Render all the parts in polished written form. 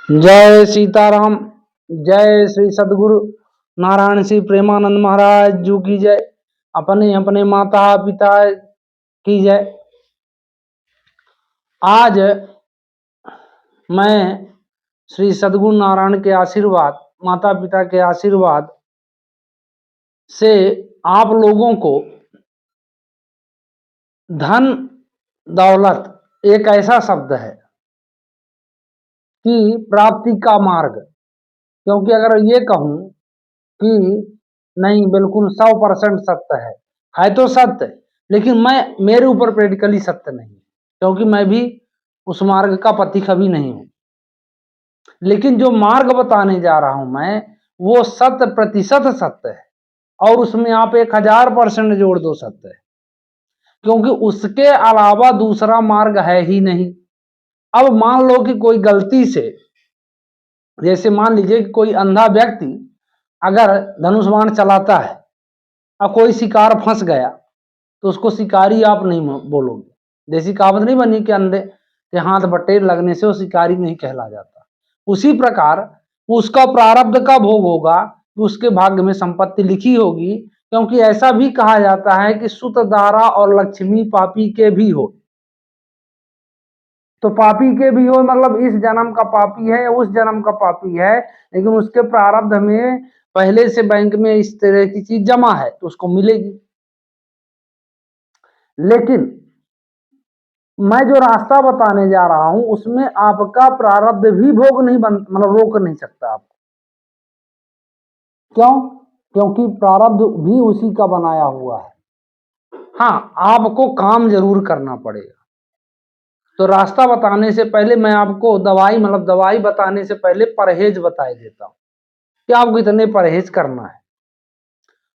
जय सीताराम। जय श्री सदगुरु नारायण श्री प्रेमानंद महाराज जी की जय। अपने अपने माता पिता की जय। आज मैं श्री सदगुरु नारायण के आशीर्वाद, माता पिता के आशीर्वाद से आप लोगों को धन दौलत एक ऐसा शब्द है कि प्राप्ति का मार्ग। क्योंकि अगर ये कहूं कि नहीं बिल्कुल 100% सत्य है तो सत्य, लेकिन मेरे ऊपर प्रैक्टिकली सत्य नहीं है, क्योंकि मैं भी उस मार्ग का पथिक अभी नहीं हूं। लेकिन जो मार्ग बताने जा रहा हूं मैं, वो 100% सत्य है, और उसमें आप 1000% जोड़ दो सत्य है, क्योंकि उसके अलावा दूसरा मार्ग है ही नहीं। अब मान लो कि कोई गलती से, जैसे मान लीजिए कि कोई अंधा व्यक्ति अगर धनुष बाण चलाता है और कोई शिकार फंस गया, तो उसको शिकारी आप नहीं बोलोगे। जैसी कहावत नहीं बनी कि अंधे के हाथ बटेर लगने से वो शिकारी नहीं कहला जाता। उसी प्रकार उसका प्रारब्ध का भोग होगा कि उसके भाग्य में संपत्ति लिखी होगी, क्योंकि ऐसा भी कहा जाता है कि सुत दारा और लक्ष्मी पापी के भी हो। तो पापी के भी हो मतलब इस जन्म का पापी है या उस जन्म का पापी है, लेकिन उसके प्रारब्ध में पहले से बैंक में इस तरह की चीज जमा है तो उसको मिलेगी। लेकिन मैं जो रास्ता बताने जा रहा हूं उसमें आपका प्रारब्ध भी भोग नहीं मतलब रोक नहीं सकता आपको। क्यों? क्योंकि प्रारब्ध भी उसी का बनाया हुआ है। हाँ, आपको काम जरूर करना पड़ेगा। तो रास्ता बताने से पहले मैं आपको दवाई बताने से पहले परहेज बताए देता हूं कि आपको इतने परहेज करना है।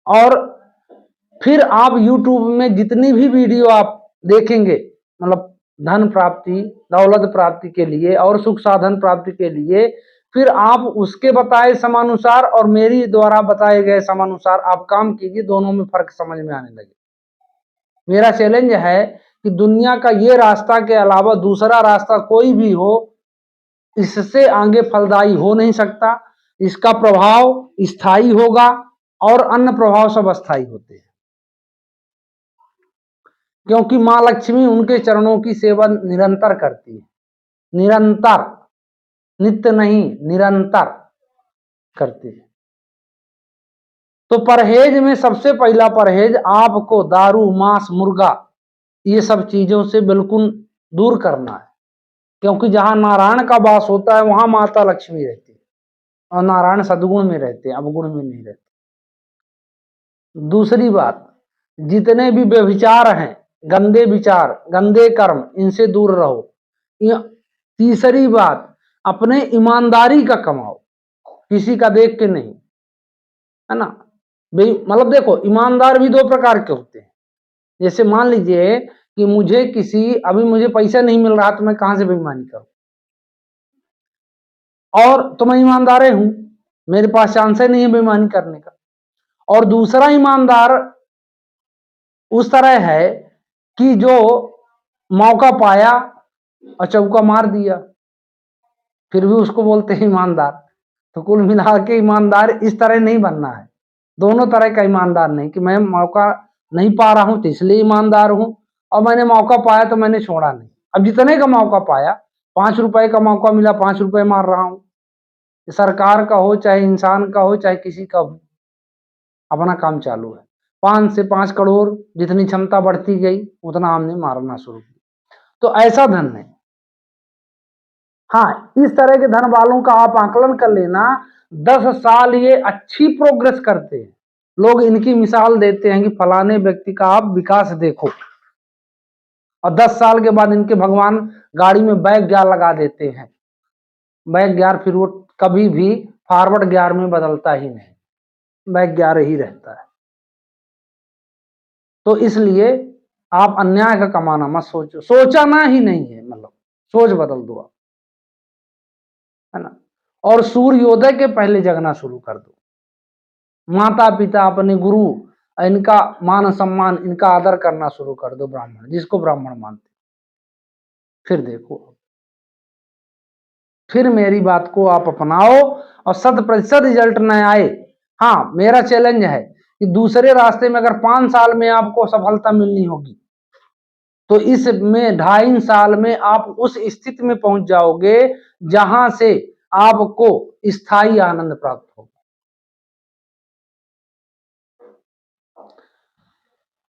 और फिर आप YouTube में जितनी भी वीडियो आप देखेंगे, मतलब धन प्राप्ति, दौलत प्राप्ति के लिए और सुख साधन प्राप्ति के लिए, फिर आप उसके बताए समानुसार और मेरी द्वारा बताए गए समानुसार आप काम कीजिए, दोनों में फर्क समझ में आने लगे। मेरा चैलेंज है कि दुनिया का ये रास्ता के अलावा दूसरा रास्ता कोई भी हो, इससे आगे फलदायी हो नहीं सकता। इसका प्रभाव स्थायी होगा और अन्य प्रभाव सब अस्थायी होते हैं, क्योंकि मां लक्ष्मी उनके चरणों की सेवा निरंतर करती है। निरंतर, नित्य नहीं, निरंतर करती है। तो परहेज में सबसे पहला परहेज आपको दारू, मांस, मुर्गा ये सब चीजों से बिल्कुल दूर करना है, क्योंकि जहां नारायण का वास होता है वहां माता लक्ष्मी रहती है, और नारायण सदगुण में रहते हैं, अवगुण में नहीं रहते। दूसरी बात, जितने भी व्यभिचार हैं, गंदे विचार, गंदे कर्म, इनसे दूर रहो। तीसरी बात, अपने ईमानदारी का कमाओ, किसी का देख के नहीं, है ना। मतलब देखो, ईमानदार भी दो प्रकार के होते हैं। जैसे मान लीजिए कि अभी मुझे पैसा नहीं मिल रहा, तो मैं कहां से बेईमानी करूं, और तो मैं ईमानदार हूं, मेरे पास चांस नहीं है बेईमानी करने का। और दूसरा ईमानदार उस तरह है कि जो मौका पाया और चौका मार दिया, फिर भी उसको बोलते हैं ईमानदार। तो कुल मिला के ईमानदार इस तरह नहीं बनना है, दोनों तरह का ईमानदार नहीं कि मैं मौका नहीं पा रहा हूं तो इसलिए ईमानदार हूं, और मैंने मौका पाया तो मैंने छोड़ा नहीं। अब जितने का मौका पाया, 5 रुपए का मौका मिला, 5 रुपए मार रहा हूं। सरकार का हो, चाहे इंसान का हो, चाहे किसी का हो, अपना काम चालू है। 5 से 5 करोड़ जितनी क्षमता बढ़ती गई उतना हमने मारना शुरू किया। तो ऐसा धन है। हाँ, इस तरह के धन वालों का आप आकलन कर लेना, 10 साल ये अच्छी प्रोग्रेस करते हैं। लोग इनकी मिसाल देते हैं कि फलाने व्यक्ति का आप विकास देखो, और 10 साल के बाद इनके भगवान गाड़ी में बैक गियर लगा देते हैं। बैक गियर फिर वो कभी भी फॉरवर्ड गियर में बदलता ही नहीं, बैक गियर ही रहता है। तो इसलिए आप अन्याय का कमाना मत सोचो, सोचना ही नहीं है, मतलब सोच बदल दो आप, है ना। और सूर्योदय के पहले जगना शुरू कर दो। माता पिता, अपने गुरु, इनका मान सम्मान, इनका आदर करना शुरू कर दो, ब्राह्मण जिसको ब्राह्मण मानते। फिर देखो, फिर मेरी बात को आप अपनाओ और 100% रिजल्ट न आए, हाँ मेरा चैलेंज है कि दूसरे रास्ते में अगर 5 साल में आपको सफलता मिलनी होगी तो इसमें 2.5 साल में आप उस स्थिति में पहुंच जाओगे जहां से आपको स्थायी आनंद प्राप्त होगा।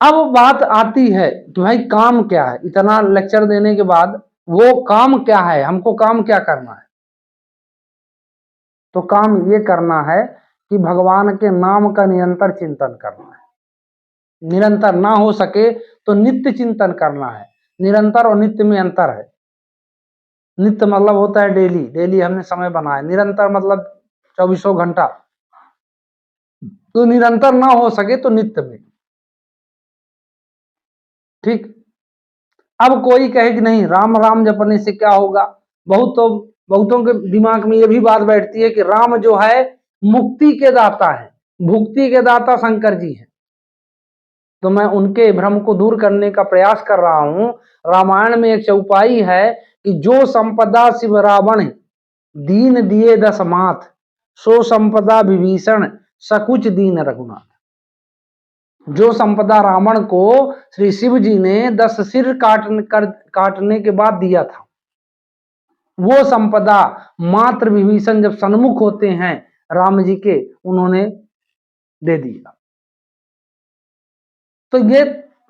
अब बात आती है कि भाई काम क्या है, इतना लेक्चर देने के बाद वो काम क्या है, हमको काम क्या करना है। तो काम ये करना है कि भगवान के नाम का निरंतर चिंतन करना है, निरंतर ना हो सके तो नित्य चिंतन करना है। निरंतर और नित्य में अंतर है। नित्य मतलब होता है डेली, डेली हमने समय बनाया, निरंतर मतलब 24 घंटा। तो निरंतर ना हो सके तो नित्य में, ठीक। अब कोई कहे कि नहीं राम राम जपने से क्या होगा, बहुतों के दिमाग में ये भी बात बैठती है कि राम जो है मुक्ति के दाता है, भुक्ति के दाता शंकर जी है। तो मैं उनके भ्रम को दूर करने का प्रयास कर रहा हूं। रामायण में एक चौपाई है कि जो संपदा शिव रावण दीन दिए 10 माथ, सो संपदा विभीषण सकुच दीन रघुनाथ। जो संपदा रावण को श्री शिव जी ने 10 सिर काटने के बाद दिया था, वो संपदा मात्र विभीषण जब सन्मुख होते हैं राम जी के, उन्होंने दे दिया। तो ये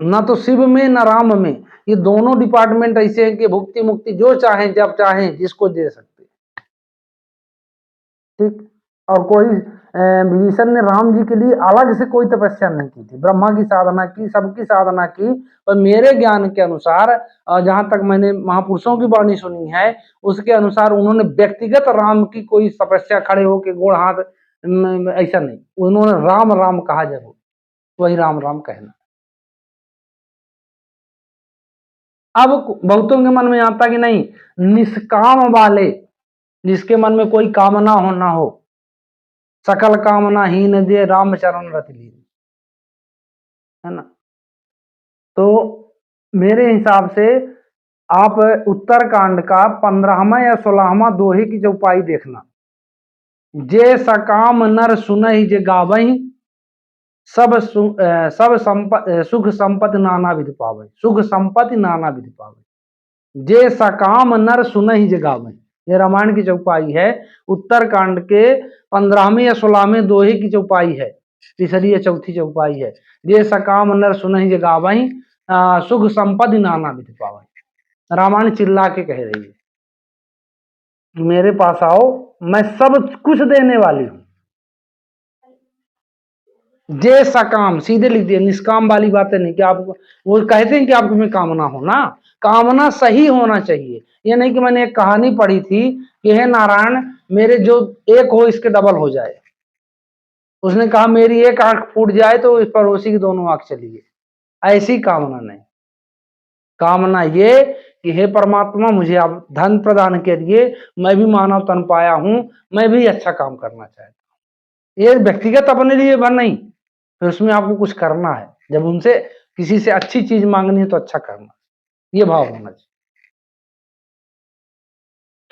न तो शिव में न राम में, ये दोनों डिपार्टमेंट ऐसे हैं कि भुक्ति मुक्ति जो चाहें जब चाहें जिसको दे सकते, ठीक। और कोई विभीषण ने राम जी के लिए अलग से कोई तपस्या नहीं की थी, ब्रह्मा की साधना की, सबकी साधना की। पर मेरे ज्ञान के अनुसार, जहां तक मैंने महापुरुषों की वाणी सुनी है, उसके अनुसार उन्होंने व्यक्तिगत राम की कोई तपस्या खड़े होकर गोड़ हाथ ऐसा नहीं, उन्होंने राम राम कहा जरूर, वही राम राम कहना। अब बहुतों के मन में आता कि नहीं, निष्काम वाले, जिसके मन में कोई कामना हो ना हो, सकल कामना हीन दे राम चरण रति लीन, है ना। तो मेरे हिसाब से आप उत्तरकांड का 15वां या 16वां दोहे की चौपाई देखना। जे सकाम नर सुनहि जे गावहि, सब सुख संपत्ति नाना विधि पावे, सुख संपत्ति नाना विधि पावे। जे सकाम नर सुनहि जे गावहि, ये रामायण की चौपाई है। उत्तरकांड के 15वें या 16वें दोहे की चौपाई है, तीसरी या चौथी चौपाई है। जे सकाम नर सुनहि जे गावहि, सुख संपत्ति नाना विधि पावहि। रामायण चिल्ला के कह रही है कि मेरे पास आओ, मैं सब कुछ देने वाली हूं। जे सकाम सीधे लिख दिया, निष्काम वाली बातें नहीं कि आप, वो कहते हैं कि आपको में कामना हो ना, कामना सही होना चाहिए। ये नहीं कि मैंने एक कहानी पढ़ी थी कि हे नारायण मेरे जो एक हो इसके डबल हो जाए। उसने कहा मेरी एक आंख फूट जाए तो इस पड़ोसी की दोनों आंख चली गई। ऐसी कामना नहीं। कामना ये कि हे परमात्मा मुझे आप धन प्रदान करिए, मैं भी मानव तन पाया हूं, मैं भी अच्छा काम करना चाहता हूं। ये व्यक्तिगत अपने लिए भर नहीं, फिर उसमें आपको कुछ करना है। जब उनसे किसी से अच्छी चीज मांगनी है तो अच्छा करना, ये भाव होना चाहिए।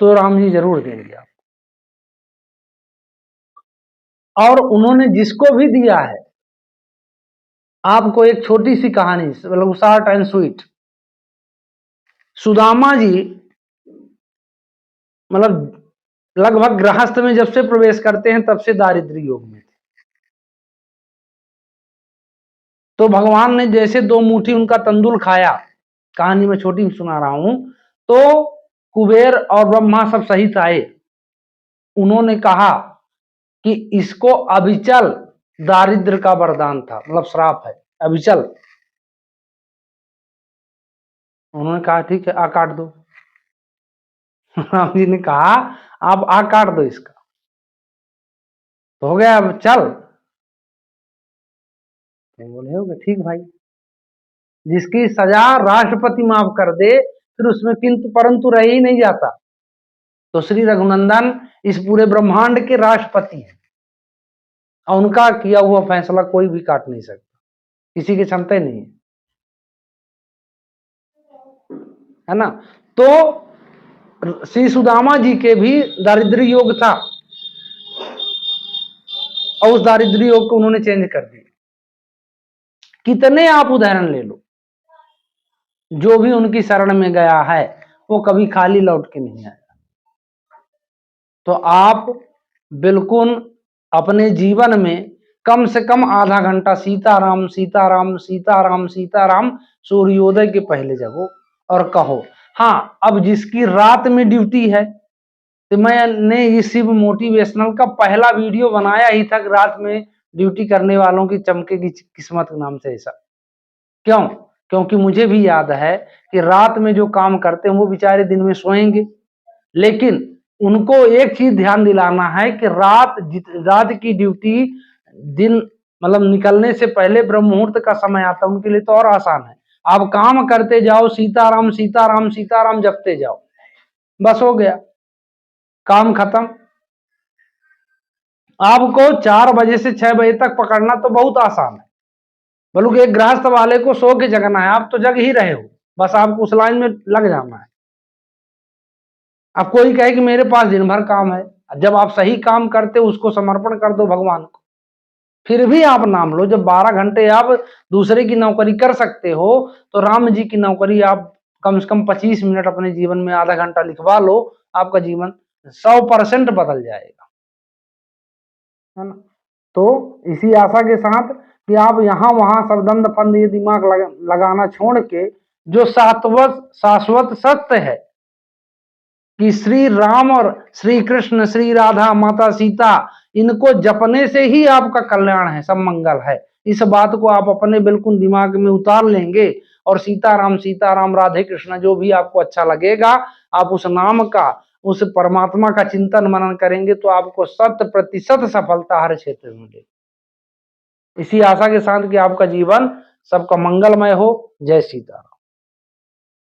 तो राम जी जरूर देंगे आप। और उन्होंने जिसको भी दिया है, आपको एक छोटी सी कहानी, मतलब short and sweet. Sudama ji मतलब लगभग गृहस्थ में जब से प्रवेश करते हैं तब से दारिद्र्य योग में थे। तो भगवान ने जैसे 2 मुट्ठी उनका तंदुल खाया, कहानी में छोटी सुना रहा हूं, तो कुबेर और ब्रह्मा सब सहित आए। उन्होंने कहा कि इसको अविचल दारिद्र का वरदान था, मतलब श्राप है अविचल। उन्होंने कहा ठीक है आ काट दो। राम जी ने कहा आप आ काट दो इसका, तो हो गया अब चल। बोले हो गया ठीक भाई। जिसकी सजा राष्ट्रपति माफ कर दे फिर उसमें किंतु परंतु रह ही नहीं जाता। तो श्री रघुनंदन इस पूरे ब्रह्मांड के राष्ट्रपति हैं और उनका किया हुआ फैसला कोई भी काट नहीं सकता, किसी की क्षमता ही नहीं है ना। तो श्री सुदामा जी के भी दारिद्र्य योग था और उस दारिद्र्य योग को उन्होंने चेंज कर दिया। कितने आप उदाहरण ले लो, जो भी उनकी शरण में गया है वो कभी खाली लौट के नहीं आया। तो आप बिल्कुल अपने जीवन में कम से कम आधा घंटा सीताराम सीताराम सीताराम सीताराम सूर्योदय के पहले जगो और कहो। हाँ, अब जिसकी रात में ड्यूटी है, तो मैंने इस शिव मोटिवेशनल का पहला वीडियो बनाया ही था, रात में ड्यूटी करने वालों की चमकेगी किस्मत के नाम से। ऐसा क्यों? क्योंकि मुझे भी याद है कि रात में जो काम करते हैं वो बेचारे दिन में सोएंगे, लेकिन उनको एक चीज ध्यान दिलाना है कि रात की ड्यूटी दिन मतलब निकलने से पहले ब्रह्म मुहूर्त का समय आता है, उनके लिए तो और आसान है। आप काम करते जाओ, सीताराम सीताराम सीताराम जपते जाओ, बस हो गया, काम खत्म। आपको 4 बजे से 6 बजे तक पकड़ना तो बहुत आसान है, बल्कि एक गृहस्थ वाले को सो के जगना है, आप तो जग ही रहे हो, बस आपको उस लाइन में लग जाना है। अब कोई कहे कि मेरे पास दिन भर काम है, जब आप सही काम करते हो उसको समर्पण कर दो भगवान को, फिर भी आप नाम लो। जब 12 घंटे आप दूसरे की नौकरी कर सकते हो, तो राम जी की नौकरी आप कम से कम 25 मिनट अपने जीवन में आधा घंटा लिखवा लो, आपका जीवन 100% बदल जाएगा, है ना। तो इसी आशा के साथ कि आप यहाँ वहां सबदंद फंद ये दिमाग लगाना छोड़ के, जो शाश्वत सत्य है कि श्री राम और श्री कृष्ण, श्री राधा, माता सीता, इनको जपने से ही आपका कल्याण है, सब मंगल है। इस बात को आप अपने बिल्कुल दिमाग में उतार लेंगे और सीताराम राधे कृष्ण जो भी आपको अच्छा लगेगा, आप उस नाम का, उस परमात्मा का चिंतन मनन करेंगे तो आपको 100% सफलता हर क्षेत्र में मिलेगी। इसी आशा के साथ कि आपका जीवन सबका मंगलमय हो। जय सीताराम।